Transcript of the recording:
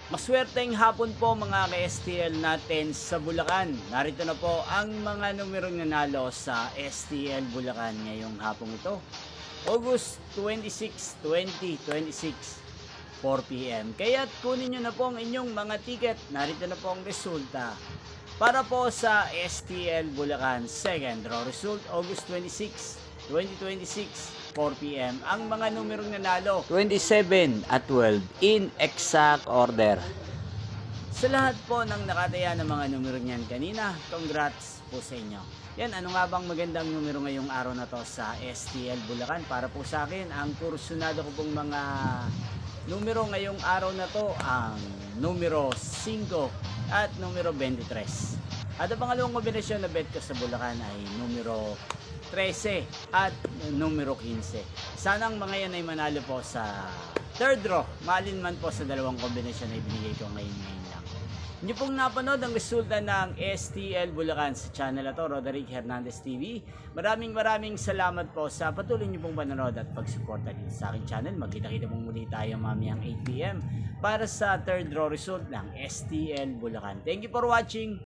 Maswerteng hapon po mga ka-STL natin sa Bulacan. Narito na po ang mga numerong nanalo sa STL Bulacan ngayong hapong ito. August 26, 2026, 4 p.m. Kaya't kunin nyo na po ang inyong mga ticket. Narito na po ang resulta. Para po sa STL Bulacan, second draw result, August 26, 2026, 4 p.m. Ang mga numerong nanalo, 27 at 12 in exact order. Sa lahat po ng nakataya ng mga numero niyan kanina, congrats po sa inyo. Yan, ano nga bang magandang numero ngayong araw na to sa STL Bulacan? Para po sa akin, ang kursunado ko pong mga numero ngayong araw na to, ang numero 5 at numero 23. At ang pangalawang kombinasyon na bet ko sa Bulacan ay numero 13 at numero 15. Sanang mga yan ay manalo po sa third draw. Malin man po sa dalawang kombinasyon na ibinigay ko ngayon lang. Hindi pong napanood ang resulta ng STL Bulacan sa channel na to, Roderick Hernandez TV. Maraming salamat po sa patuloy niyo pong panonood at pagsuporta dito sa aking channel. Magkita-kita pong muli tayo mamayang 8 p.m. para sa third draw result ng STL Bulacan. Thank you for watching.